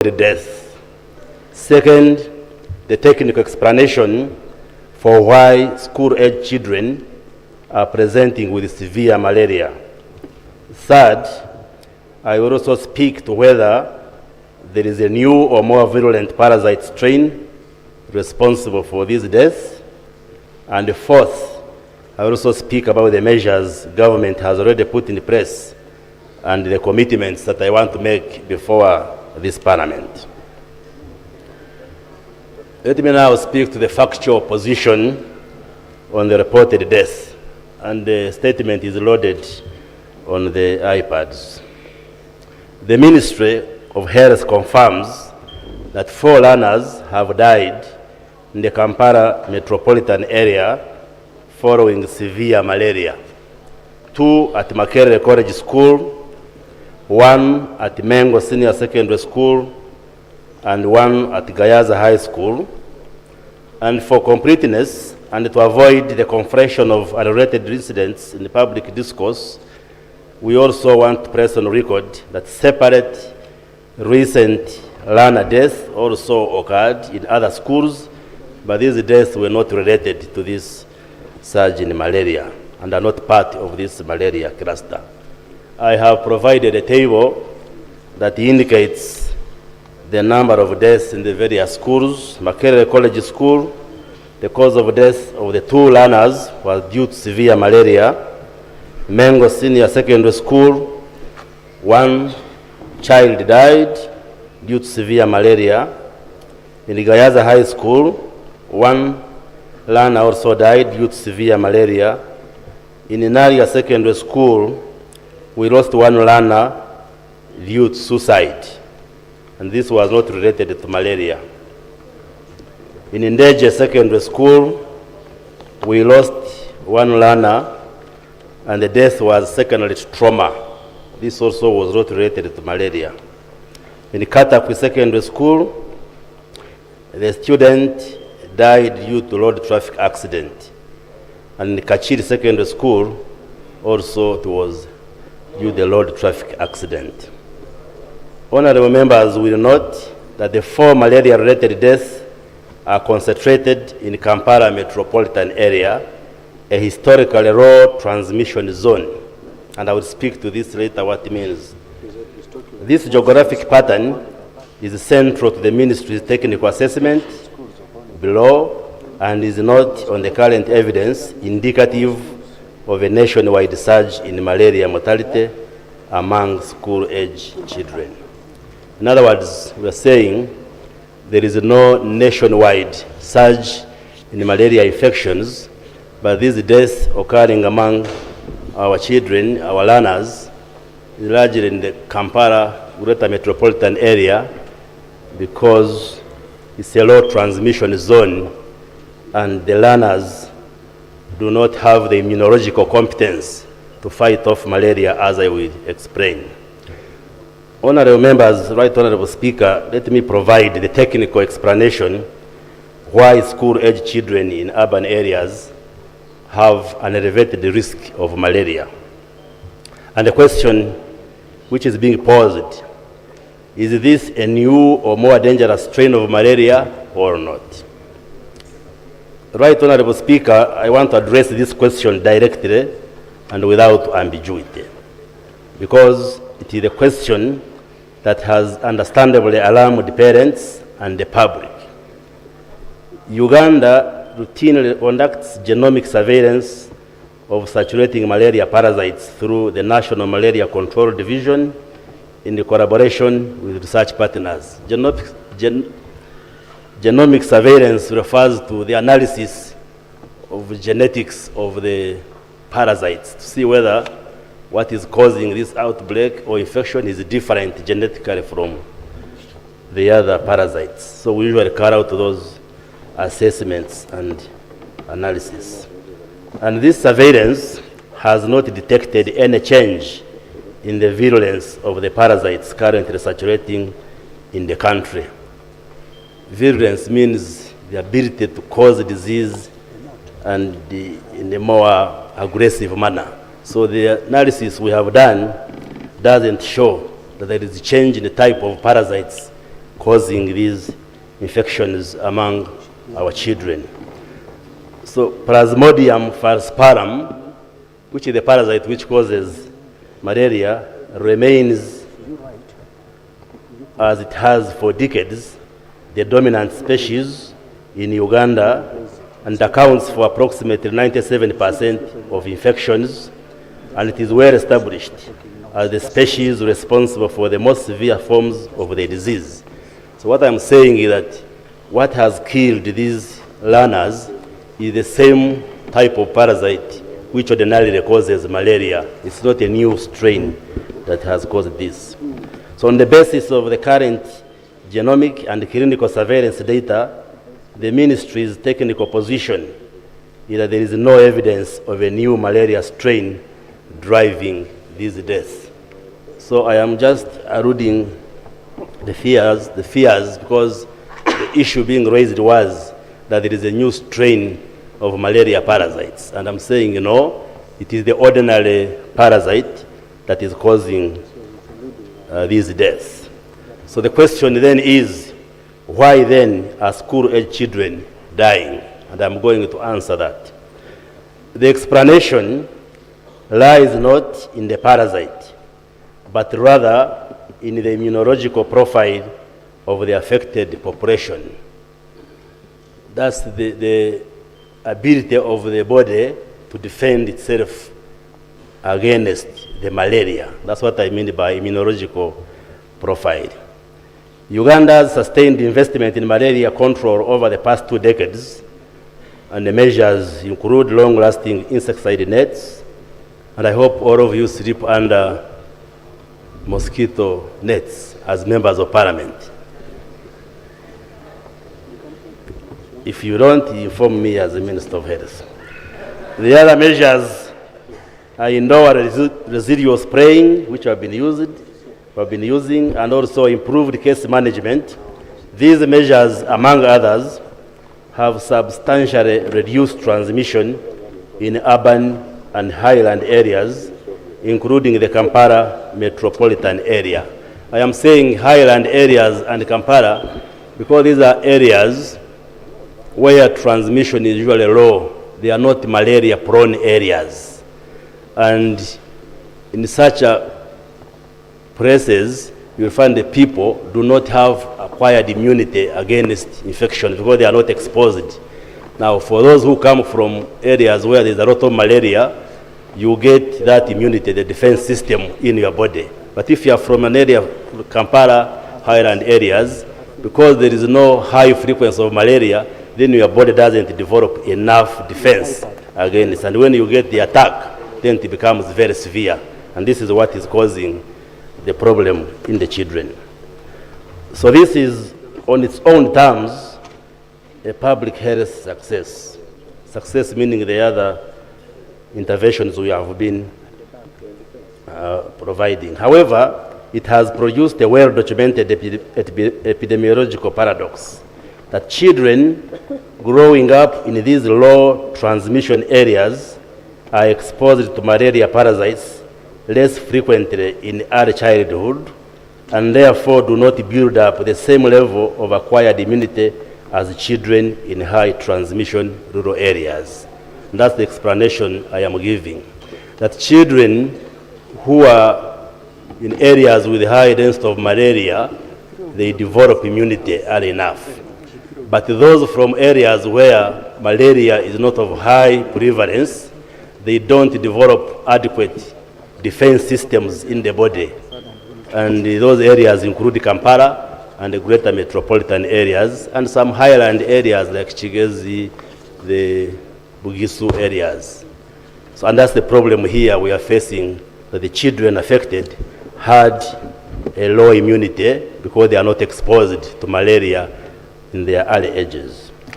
death. Second, the technical explanation for why school-age children are presenting with severe malaria. Third, I will also speak to whether there is a new or more virulent parasite strain responsible for these deaths. And fourth, I will also speak about the measures government has already put in place and the commitments that I want to make before this Parliament. Let me now speak to the factual position on the reported death, and the statement is loaded on the iPads. The Ministry of Health confirms that 4 learners have died in the Kampala metropolitan area following severe malaria. 2 at Makerere College School, 1 at Mengo Senior Secondary School, and 1 at Gayaza High School. And for completeness, and to avoid the conflation of unrelated incidents in the public discourse, we also want to press on record that separate recent learner deaths also occurred in other schools, but these deaths were not related to this surge in malaria and are not part of this malaria cluster. I have provided a table that indicates the number of deaths in the various schools. Makerere College School, the cause of death of the 2 learners was due to severe malaria. Mengo Senior Secondary School, 1 child died due to severe malaria. In Gayaza High School, 1 learner also died due to severe malaria. In Inaria Secondary School, we lost 1 learner due to suicide, and this was not related to malaria. In Ndeje Secondary School, we lost 1 learner, and the death was secondary to trauma. This also was not related to malaria. In Kattira Secondary School, the student died due to road traffic accident. And in Kachiri Secondary School, also it was due to the road traffic accident. Honorable members will note that the 4 malaria-related deaths are concentrated in Kampala metropolitan area, a historically low transmission zone. And I will speak to this later what it means. This geographic pattern is central to the ministry's technical assessment below and is not on the current evidence indicative of a nationwide surge in malaria mortality among school-age children. In other words, we are saying there is no nationwide surge in malaria infections, but these deaths occurring among our children, our learners, largely in the Kampala greater metropolitan area, because it's a low transmission zone and the learners do not have the immunological competence to fight off malaria, as I will explain. Honorable members, Right Honorable Speaker, let me provide the technical explanation why school-age children in urban areas have an elevated risk of malaria. And the question which is being posed, is this a new or more dangerous strain of malaria or not? Right Honorable Speaker, I want to address this question directly and without ambiguity, because it is a question that has understandably alarmed the parents and the public. Uganda routinely conducts genomic surveillance of circulating malaria parasites through the National Malaria Control Division in the collaboration with research partners. Genomic surveillance refers to the analysis of genetics of the parasites to see whether what is causing this outbreak or infection is different genetically from the other parasites. So we usually carry out those assessments and analysis. And this surveillance has not detected any change in the virulence of the parasites currently circulating in the country. Virulence means the ability to cause disease and in a more aggressive manner. So the analysis we have done doesn't show that there is a change in the type of parasites causing these infections among our children. So Plasmodium falciparum, which is the parasite which causes malaria, remains as it has for decades the dominant species in Uganda and accounts for approximately 97% of infections, and it is well established as the species responsible for the most severe forms of the disease. So what I'm saying is that what has killed these learners is the same type of parasite which ordinarily causes malaria. It's not a new strain that has caused this. So on the basis of the current genomic and clinical surveillance data, the ministry's technical position is that there is no evidence of a new malaria strain driving these deaths. So I am just alluding the fears because the issue being raised was that there is a new strain of malaria parasites. And I'm saying, you know, it is the ordinary parasite that is causing these deaths. So the question then is, why then are school-age children dying? And I'm going to answer that. The explanation lies not in the parasite, but rather in the immunological profile of the affected population. That's the ability of the body to defend itself against the malaria. That's what I mean by immunological profile. Uganda's sustained investment in malaria control over the past 2 decades, and the measures include long-lasting insecticide nets, and I hope all of you sleep under mosquito nets as members of parliament. If you don't, inform me as the Minister of Health. The other measures are indoor residual spraying, which have been using, and also improved case management. These measures, among others, have substantially reduced transmission in urban and highland areas, including the Kampala metropolitan area. I am saying highland areas and Kampala because these are areas where transmission is usually low. They are not malaria-prone areas. And in such places, you'll find the people do not have acquired immunity against infection because they are not exposed. Now, for those who come from areas where there's a lot of malaria, you get that immunity, the defense system in your body. But if you are from an area, Kampala, highland areas, because there is no high frequency of malaria, then your body doesn't develop enough defense against it. And when you get the attack, then it becomes very severe. And this is what is causing the problem in the children. So this is, on its own terms, a public health success. Success meaning the other interventions we have been providing. However, it has produced a well-documented epidemiological paradox that children growing up in these low transmission areas are exposed to malaria parasites less frequently in early childhood and therefore do not build up the same level of acquired immunity as children in high transmission rural areas. And that's the explanation I am giving. That children who are in areas with high density of malaria, they develop immunity early enough. But those from areas where malaria is not of high prevalence, they don't develop adequate defense systems in the body. And those areas include Kampala and the greater metropolitan areas and some highland areas like Chigezi, the Bugisu areas. So, and that's the problem here we are facing, that the children affected had a low immunity because they are not exposed to malaria in their early ages.